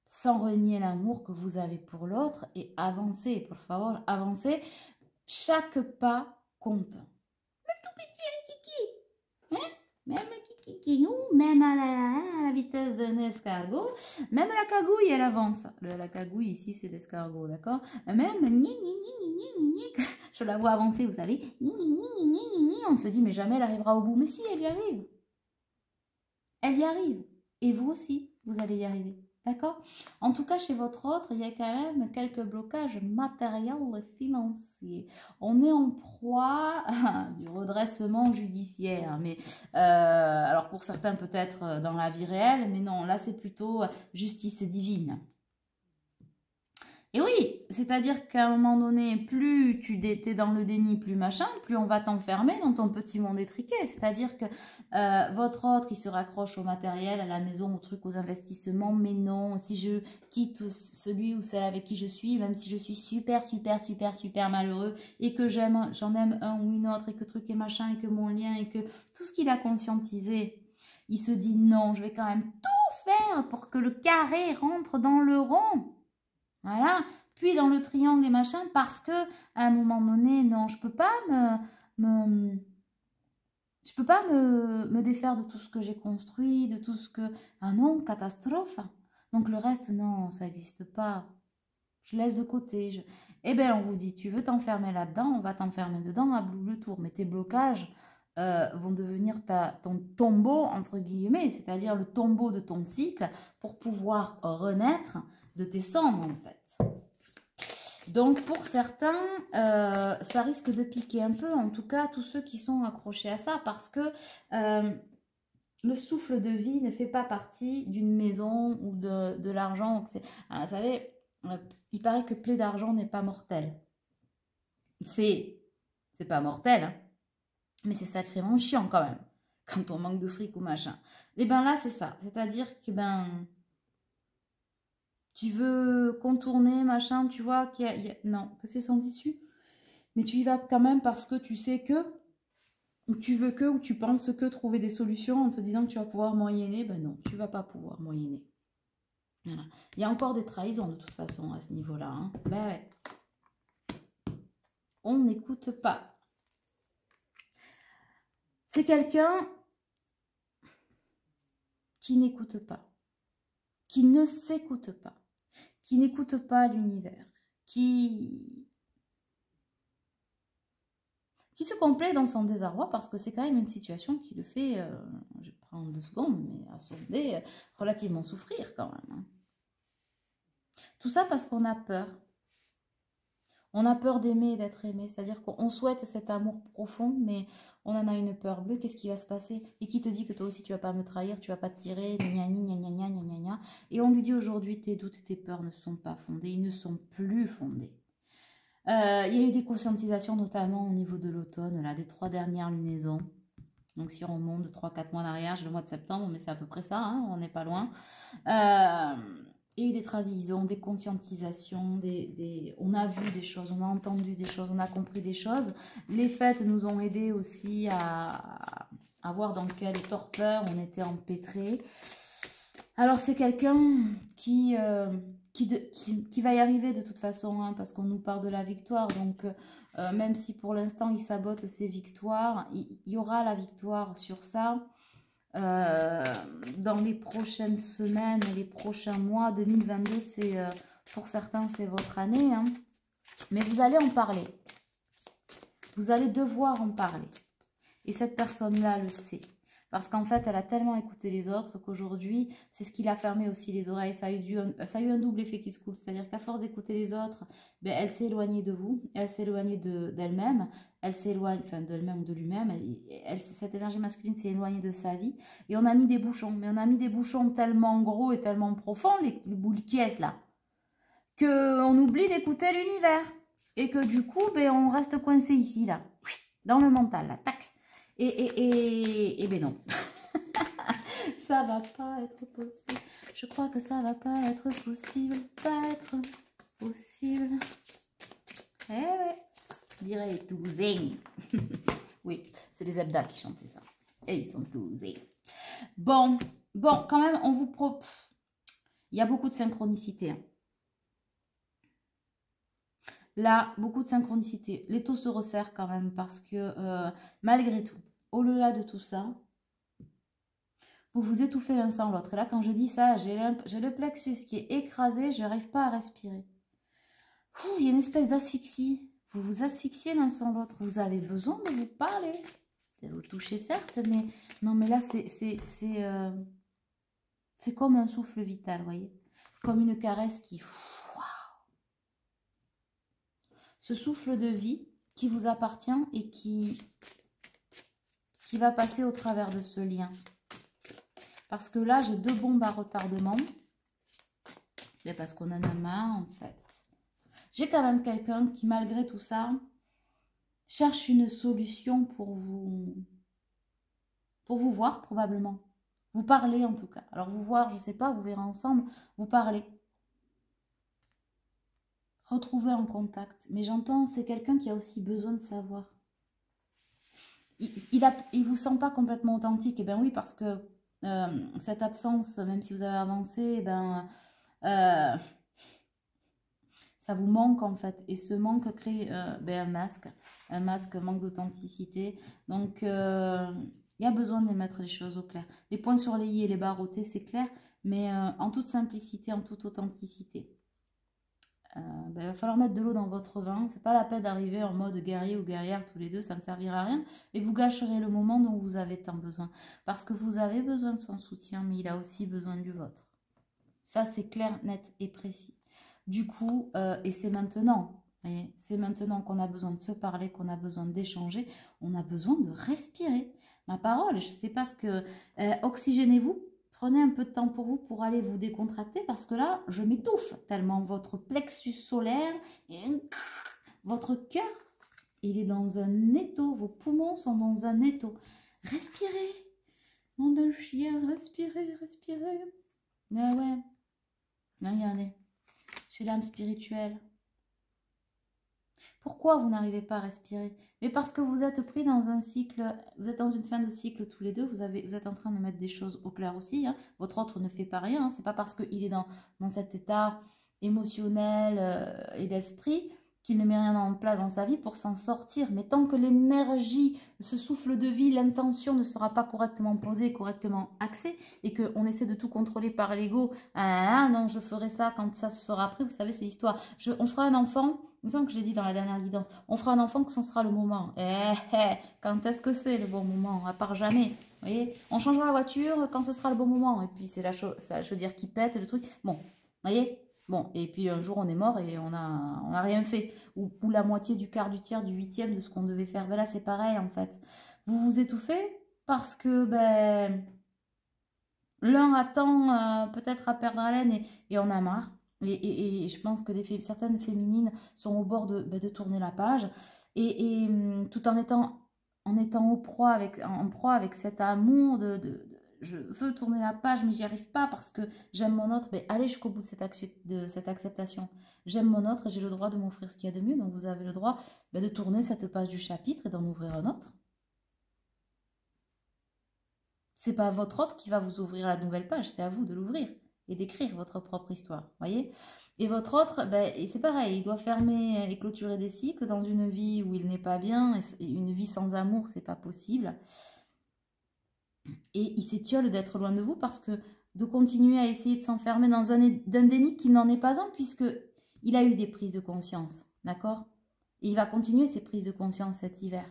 sans renier l'amour que vous avez pour l'autre et avancez, pour favor, avancez. Chaque pas compte. Même tout petit kiki, hein? Même kiki, nous, même à la vitesse d'un escargot, même la cagouille, elle avance. La cagouille, ici, c'est l'escargot, d'accord? Même, je la vois avancer, vous savez, on se dit, mais jamais elle arrivera au bout. Mais si, elle y arrive. Elle y arrive. Et vous aussi, vous allez y arriver. D'accord? En tout cas, chez votre autre, il y a quand même quelques blocages matériels et financiers. On est en proie du redressement judiciaire. Mais alors pour certains, peut-être dans la vie réelle, mais non, là, c'est plutôt justice divine. Et oui, c'est-à-dire qu'à un moment donné, plus tu es dans le déni, plus machin, plus on va t'enfermer dans ton petit monde étriqué. C'est-à-dire que votre autre qui se raccroche au matériel, à la maison, au truc, aux investissements, mais non, si je quitte celui ou celle avec qui je suis, même si je suis super, super, super, super malheureux et que j'en aime un ou une autre et que truc et machin et que mon lien et que tout ce qu'il a conscientisé, il se dit non, je vais quand même tout faire pour que le carré rentre dans le rond. Voilà, puis dans le triangle et machin, parce que à un moment donné, non, je peux pas me défaire de tout ce que j'ai construit, de tout ce que... Ah non, catastrophe. Donc le reste, non, ça n'existe pas. Je laisse de côté. Eh bien, on vous dit, tu veux t'enfermer là-dedans, on va t'enfermer dedans à double tour. Mais tes blocages vont devenir ton tombeau, entre guillemets, c'est-à-dire le tombeau de ton cycle pour pouvoir renaître de tes cendres, en fait. Donc, pour certains, ça risque de piquer un peu, en tout cas, tous ceux qui sont accrochés à ça, parce que le souffle de vie ne fait pas partie d'une maison ou de l'argent. Vous savez, il paraît que plaie d'argent n'est pas mortel. C'est pas mortel, hein, mais c'est sacrément chiant quand même, quand on manque de fric ou machin. Et bien là, c'est ça. C'est-à-dire que, tu veux contourner, machin, tu vois, non, que c'est sans issue. Mais tu y vas quand même parce que tu sais que, ou tu veux que, ou tu penses que trouver des solutions en te disant que tu vas pouvoir moyenner. Ben non, tu ne vas pas pouvoir moyenner. Voilà. Il y a encore des trahisons de toute façon à ce niveau-là. Hein. Ben ouais. On n'écoute pas. C'est quelqu'un qui n'écoute pas, qui ne s'écoute pas, qui n'écoute pas l'univers, qui se complaît dans son désarroi parce que c'est quand même une situation qui le fait, je prends 2 secondes, mais à sonder, relativement souffrir quand même. Hein. Tout ça parce qu'on a peur. On a peur d'aimer et d'être aimé, c'est-à-dire qu'on souhaite cet amour profond, mais on en a une peur bleue. Qu'est-ce qui va se passer? Et qui te dit que toi aussi tu vas pas me trahir, tu vas pas te tirer, gna gna gna gna gna gna gna. Et on lui dit aujourd'hui tes doutes, tes peurs ne sont pas fondés, ils ne sont plus fondés. Il y a eu des conscientisations, notamment au niveau de l'automne, là, des 3 dernières lunaisons. Donc, si on remonte de 3-4 mois en arrière, j'ai le mois de septembre, mais c'est à peu près ça, hein, on n'est pas loin. Il y a eu des transitions, des conscientisations, on a vu des choses, on a entendu des choses, on a compris des choses. Les fêtes nous ont aidés aussi à voir dans quelle torpeur on était empêtrés. Alors, c'est quelqu'un qui va y arriver de toute façon, hein, parce qu'on nous parle de la victoire. Donc, même si pour l'instant, il sabote ses victoires, il y aura la victoire sur ça. Dans les prochaines semaines, les prochains mois, 2022, pour certains, c'est votre année. Hein. Mais vous allez en parler. Vous allez devoir en parler. Et cette personne-là le sait. Parce qu'en fait, elle a tellement écouté les autres qu'aujourd'hui, c'est ce qui l'a fermé aussi les oreilles. Ça a eu un double effet qui se coule. C'est-à-dire qu'à force d'écouter les autres, ben, elle s'est éloignée de vous, elle s'est éloignée d'elle-même, elle s'éloigne, enfin d'elle-même ou de lui-même. Cette énergie masculine s'est éloignée de sa vie. Et on a mis des bouchons. Mais on a mis des bouchons tellement gros et tellement profonds, les boules qui est là, qu'on oublie d'écouter l'univers. Et que du coup, ben, on reste coincé ici, là, dans le mental, là, tac. Et ben non, ça va pas être possible. Je crois que ça va pas être possible, Eh ouais. dirait tout zen. Oui, c'est les Zebda qui chantaient ça. Et ils sont tous zen. Bon, quand même, on vous propose... Il y a beaucoup de synchronicité. Hein. Là, beaucoup de synchronicité. Les taux se resserrent quand même parce que malgré tout, au-delà de tout ça, vous vous étouffez l'un sans l'autre. Et là, quand je dis ça, j'ai le plexus qui est écrasé, je n'arrive pas à respirer. Il y a une espèce d'asphyxie. Vous vous asphyxiez l'un sans l'autre. Vous avez besoin de vous parler. De vous toucher, certes, mais non, mais là, c'est comme un souffle vital, vous voyez. Comme une caresse qui... Ce souffle de vie qui vous appartient et qui va passer au travers de ce lien. Parce que là, j'ai 2 bombes à retardement. C'est parce qu'on en a marre, en fait. J'ai quand même quelqu'un qui, malgré tout ça, cherche une solution pour vous voir, probablement. Vous parler, en tout cas. Alors, vous voir, je ne sais pas, vous verrez ensemble, vous parler. Retrouver en contact. Mais j'entends, c'est quelqu'un qui a aussi besoin de savoir. Il vous sent pas complètement authentique. Et bien oui, parce que cette absence, même si vous avez avancé, ça vous manque en fait. Et ce manque crée un masque. Un masque, manque d'authenticité. Donc, il y a besoin de mettre les choses au clair. Les points sur les i et les barres au t, c'est clair. Mais en toute simplicité, en toute authenticité. Il va falloir mettre de l'eau dans votre vin. C'est pas la peine d'arriver en mode guerrier ou guerrière tous les deux, ça ne servira à rien. Et vous gâcherez le moment dont vous avez tant besoin. Parce que vous avez besoin de son soutien, mais il a aussi besoin du vôtre. Ça, c'est clair, net et précis. Du coup, et c'est maintenant, c'est maintenant qu'on a besoin de se parler, qu'on a besoin d'échanger, on a besoin de respirer. Ma parole, je ne sais pas ce que... oxygénez-vous. Prenez un peu de temps pour vous pour aller vous décontracter parce que là, je m'étouffe tellement votre plexus solaire et votre cœur, il est dans un étau. Vos poumons sont dans un étau. Respirez. Nom d'un chien, respirez, respirez. Ah ouais. Regardez. Chez l'âme spirituelle. Pourquoi vous n'arrivez pas à respirer? Mais parce que vous êtes pris dans un cycle, vous êtes dans une fin de cycle tous les deux, vous êtes en train de mettre des choses au clair aussi. Hein. Votre autre ne fait pas rien, hein. C'est pas parce qu'il est dans cet état émotionnel et d'esprit qu'il ne met rien en place dans sa vie pour s'en sortir. Mais tant que l'énergie, ce souffle de vie, l'intention ne sera pas correctement posée, correctement axée, et qu'on essaie de tout contrôler par l'ego, ah non, je ferai ça quand ça se sera pris, vous savez, c'est l'histoire. On fera un enfant... Il me semble que je l'ai dit dans la dernière guidance. On fera un enfant que ce sera le moment. Quand est-ce que c'est le bon moment? À part jamais. Vous voyez, on changera la voiture quand ce sera le bon moment. Et puis c'est la chaudière qui pète, le truc. Bon, vous voyez. Bon, et puis un jour on est mort et on a rien fait. Ou la moitié, du quart, du tiers, du huitième de ce qu'on devait faire. Ben là c'est pareil en fait. Vous vous étouffez parce que l'un attend peut-être à perdre haleine et on a marre. Et je pense que certaines féminines sont au bord de tourner la page. Et tout en étant en proie avec cet amour je veux tourner la page, mais j'y arrive pas parce que j'aime mon autre. Mais allez jusqu'au bout de cette acceptation. J'aime mon autre et j'ai le droit de m'offrir ce qu'il y a de mieux. Donc vous avez le droit de tourner cette page du chapitre et d'en ouvrir un autre. C'est pas votre autre qui va vous ouvrir la nouvelle page, c'est à vous de l'ouvrir et d'écrire votre propre histoire, voyez. Et votre autre, c'est pareil, il doit fermer et clôturer des cycles dans une vie où il n'est pas bien, et une vie sans amour, c'est pas possible. Et il s'étiole d'être loin de vous parce que de continuer à essayer de s'enfermer dans un déni qui n'en est pas un, puisque il a eu des prises de conscience, d'accord? Et il va continuer ses prises de conscience cet hiver.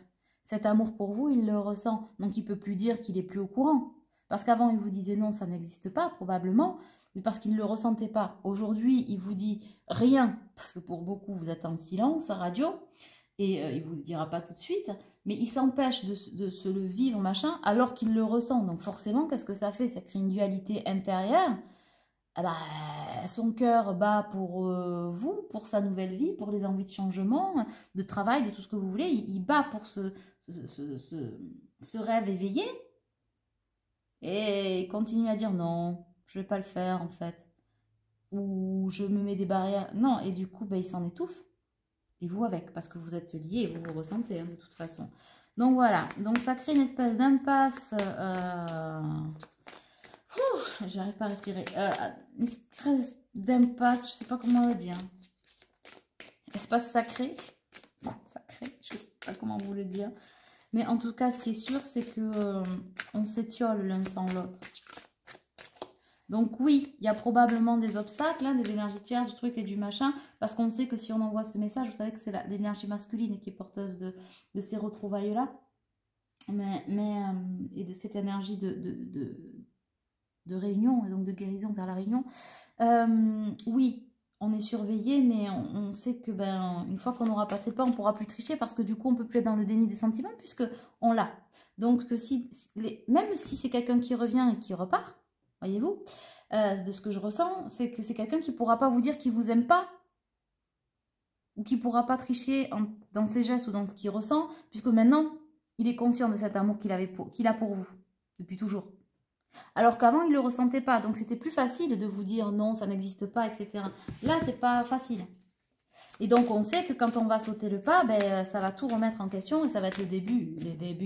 Cet amour pour vous, il le ressent, donc il ne peut plus dire qu'il est plus au courant. Parce qu'avant, il vous disait non, ça n'existe pas, probablement, mais parce qu'il ne le ressentait pas. Aujourd'hui, il vous dit rien, parce que pour beaucoup, vous êtes en silence, à radio, et il ne vous le dira pas tout de suite, mais il s'empêche de se le vivre, machin, alors qu'il le ressent. Donc forcément, qu'est-ce que ça fait? Ça crée une dualité intérieure. Son cœur bat pour vous, pour sa nouvelle vie, pour les envies de changement, de travail, de tout ce que vous voulez. Il bat pour ce rêve éveillé. Et il continue à dire non, je ne vais pas le faire en fait. Ou je me mets des barrières. Non, et du coup, il s'en étouffe. Et vous avec, parce que vous êtes liés et vous vous ressentez, hein, de toute façon. Donc voilà, donc ça crée une espèce d'impasse. J'arrive pas à respirer. Une espèce d'impasse, je sais pas comment le dire. Espace sacré. Bon, sacré, je sais pas comment vous le dire. Mais en tout cas, ce qui est sûr, c'est que on s'étiole l'un sans l'autre. Donc oui, il y a probablement des obstacles, hein, des énergies tierces, du truc et du machin, parce qu'on sait que si on envoie ce message, vous savez que c'est l'énergie masculine qui est porteuse de ces retrouvailles-là, et de cette énergie de réunion, et donc de guérison vers la réunion. Oui, on est surveillé, mais on sait que une fois qu'on aura passé le pas, on ne pourra plus tricher, parce que du coup, on ne peut plus être dans le déni des sentiments, puisque on l'a. Donc, même si c'est quelqu'un qui revient et qui repart, voyez-vous, de ce que je ressens, c'est que c'est quelqu'un qui ne pourra pas vous dire qu'il ne vous aime pas, ou qui ne pourra pas tricher dans ses gestes ou dans ce qu'il ressent, puisque maintenant, il est conscient de cet amour qu'il a pour vous, depuis toujours. Alors qu'avant, il ne le ressentait pas, donc c'était plus facile de vous dire non, ça n'existe pas, etc. Là, c'est pas facile. Et donc, on sait que quand on va sauter le pas, ça va tout remettre en question et ça va être les débuts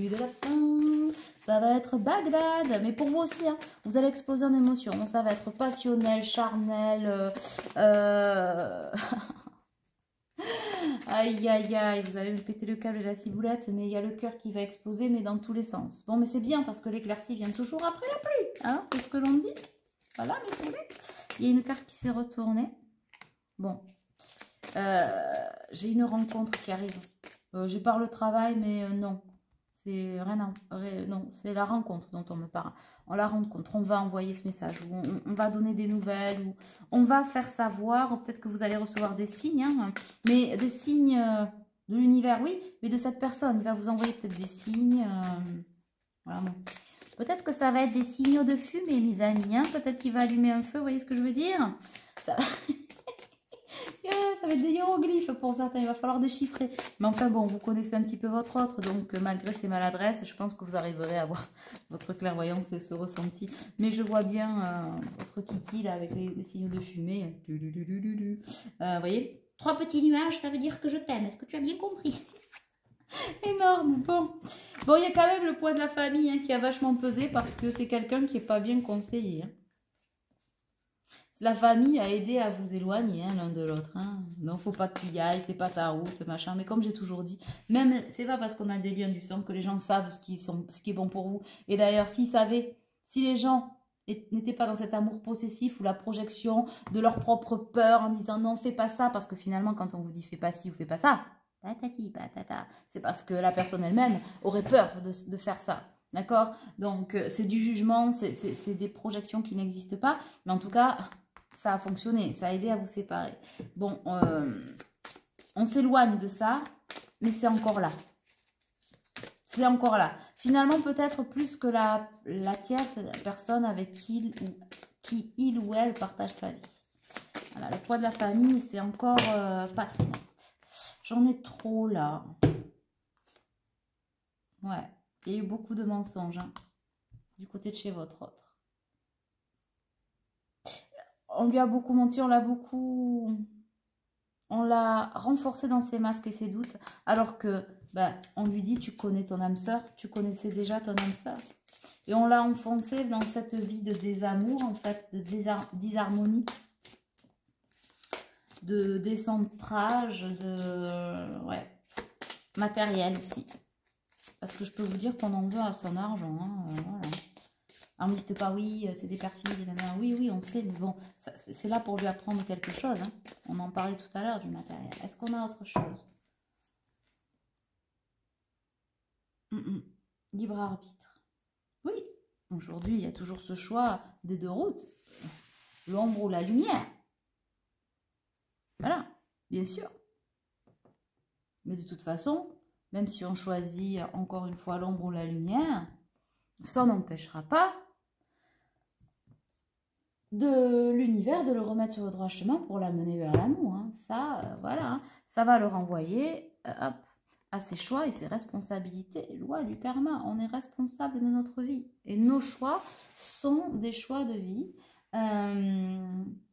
de la fin. Ça va être Bagdad, mais pour vous aussi, hein, vous allez exploser en émotion. Ça va être passionnel, charnel. Aïe, aïe, aïe, vous allez me péter le câble de la ciboulette, mais il y a le cœur qui va exploser, mais dans tous les sens. Bon, mais c'est bien parce que l'éclaircie vient toujours après la pluie, hein, c'est ce que l'on dit. Voilà, mes poulets. Il y a une carte qui s'est retournée. Bon, j'ai une rencontre qui arrive. J'ai parlé le travail, mais non. C'est rien, non, c'est la rencontre dont on me parle. On la rencontre, on va envoyer ce message, ou on va donner des nouvelles, ou on va faire savoir, peut-être que vous allez recevoir des signes, hein, mais des signes de l'univers, oui, mais de cette personne. Il va vous envoyer peut-être des signes. Voilà, bon. Peut-être que ça va être des signaux de fumée, mes amis. Hein, peut-être qu'il va allumer un feu, vous voyez ce que je veux dire ça... Ça va être des hiéroglyphes pour certains, il va falloir déchiffrer. Mais enfin bon, vous connaissez un petit peu votre autre, donc malgré ses maladresses, je pense que vous arriverez à avoir votre clairvoyance et ce ressenti. Mais je vois bien votre kiki là avec les signaux de fumée. Vous voyez, 3 petits nuages, ça veut dire que je t'aime. Est-ce que tu as bien compris? Énorme, bon. Bon, il y a quand même le poids de la famille, hein, qui a vachement pesé parce que c'est quelqu'un qui n'est pas bien conseillé. Hein. La famille a aidé à vous éloigner, hein, l'un de l'autre. Hein. Non, faut pas que tu y ailles, c'est pas ta route, machin. Mais comme j'ai toujours dit, même c'est pas parce qu'on a des liens du sang que les gens savent ce qui est bon pour vous. Et d'ailleurs, s'ils savaient, si les gens n'étaient pas dans cet amour possessif ou la projection de leur propre peur en disant non, fais pas ça, parce que finalement, quand on vous dit fais pas ci ou fais pas ça, patati patata, c'est parce que la personne elle-même aurait peur de faire ça. D'accord? Donc, c'est du jugement, c'est des projections qui n'existent pas. Mais en tout cas, ça a fonctionné, ça a aidé à vous séparer. Bon, on s'éloigne de ça, mais c'est encore là. C'est encore là. Finalement, peut-être plus que la tierce personne avec qui il ou elle partage sa vie. Voilà, le poids de la famille, c'est encore pas très net. J'en ai trop là. Ouais, il y a eu beaucoup de mensonges, hein, du côté de chez votre autre. On lui a beaucoup menti, on l'a renforcé dans ses masques et ses doutes, alors que on lui dit tu connais ton âme sœur, tu connaissais déjà ton âme sœur. Et on l'a enfoncé dans cette vie de désamour, en fait, de disharmonie, de décentrage, matériel aussi. Parce que je peux vous dire qu'on en veut à son argent, hein, voilà. Alors, ne me dites pas, oui, c'est des perfides, oui, oui, on sait, mais bon, c'est là pour lui apprendre quelque chose. Hein. On en parlait tout à l'heure du matériel. Est-ce qu'on a autre chose? Libre arbitre. Oui, aujourd'hui, il y a toujours ce choix des deux routes. L'ombre ou la lumière. Voilà, bien sûr. Mais de toute façon, même si on choisit encore une fois l'ombre ou la lumière, ça n'empêchera pas de l'univers de le remettre sur le droit chemin pour l'amener vers l'amour. Hein. Ça, voilà, hein. Ça va le renvoyer à ses choix et ses responsabilités. Loi du karma, on est responsable de notre vie. Et nos choix sont des choix de vie.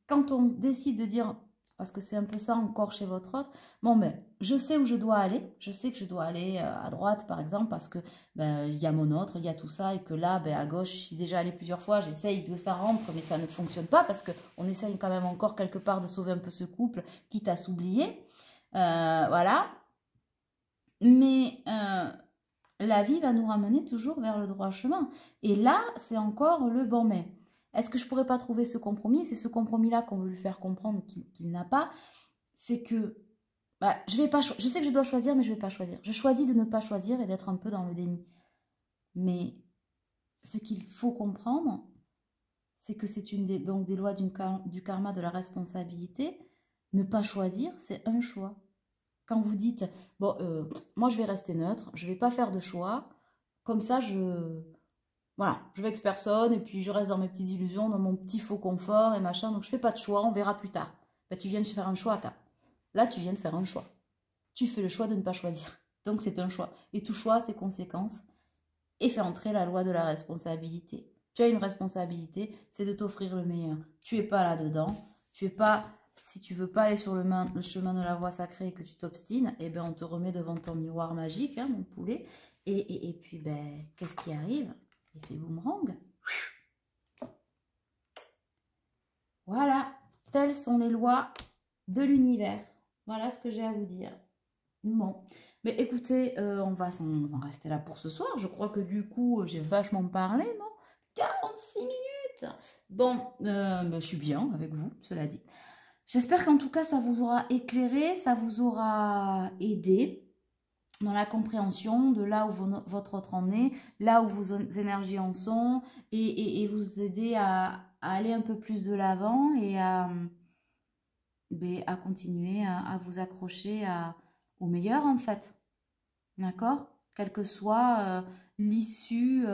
Quand on décide de dire parce que c'est un peu ça encore chez votre autre. Bon, ben, je sais où je dois aller. Je sais que je dois aller à droite, par exemple, parce que ben, il y a mon autre, il y a tout ça, et que là, ben, à gauche, je suis déjà allée plusieurs fois. J'essaye que ça rentre, mais ça ne fonctionne pas, parce qu'on essaye quand même encore quelque part de sauver un peu ce couple, quitte à s'oublier. Voilà. Mais la vie va nous ramener toujours vers le droit chemin. Et là, c'est encore le bon mais. Est-ce que je ne pourrais pas trouver ce compromis? C'est ce compromis-là qu'on veut lui faire comprendre qu'il n'a pas. C'est que bah, je sais que je dois choisir, mais je ne vais pas choisir. Je choisis de ne pas choisir et d'être un peu dans le déni. Mais ce qu'il faut comprendre, c'est que c'est donc des lois du karma, de la responsabilité. Ne pas choisir, c'est un choix. Quand vous dites, bon, moi je vais rester neutre, je ne vais pas faire de choix, comme ça voilà, je vexe personne et puis je reste dans mes petites illusions, dans mon petit faux confort et machin, donc je ne fais pas de choix, on verra plus tard. Ben, tu viens de faire un choix, là tu viens de faire un choix. Tu fais le choix de ne pas choisir, donc c'est un choix. Et tout choix, ses conséquences, et fait entrer la loi de la responsabilité. Tu as une responsabilité, c'est de t'offrir le meilleur. Tu n'es pas là-dedans, tu es pas... Si tu veux pas aller sur le chemin de la voie sacrée et que tu t'obstines, eh ben on te remet devant ton miroir magique, hein, mon poulet. Et puis, ben, qu'est-ce qui arrive? Effet boomerang. Voilà, telles sont les lois de l'univers. Voilà ce que j'ai à vous dire. Bon, mais écoutez, on va rester là pour ce soir. Je crois que du coup, j'ai vachement parlé, non? 46 minutes. Bon, je suis bien avec vous, cela dit. J'espère qu'en tout cas, ça vous aura éclairé, ça vous aura aidé dans la compréhension de là où votre autre en est, là où vos énergies en sont, et vous aider à aller un peu plus de l'avant et à continuer à vous accrocher au meilleur en fait. D'accord? Quelle que soit l'issue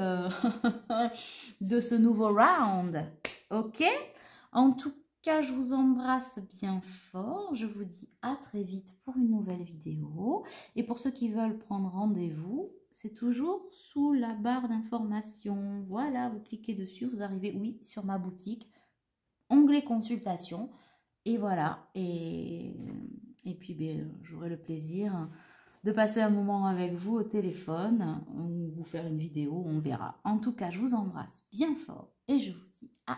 de ce nouveau round. Ok? En tout cas, je vous embrasse bien fort. Je vous dis à très vite pour une nouvelle vidéo. Et pour ceux qui veulent prendre rendez-vous, c'est toujours sous la barre d'information. Voilà, vous cliquez dessus, vous arrivez, oui, sur ma boutique. Onglet consultation. Et voilà. Et puis, j'aurai le plaisir de passer un moment avec vous au téléphone ou vous faire une vidéo, on verra. En tout cas, je vous embrasse bien fort et je vous dis à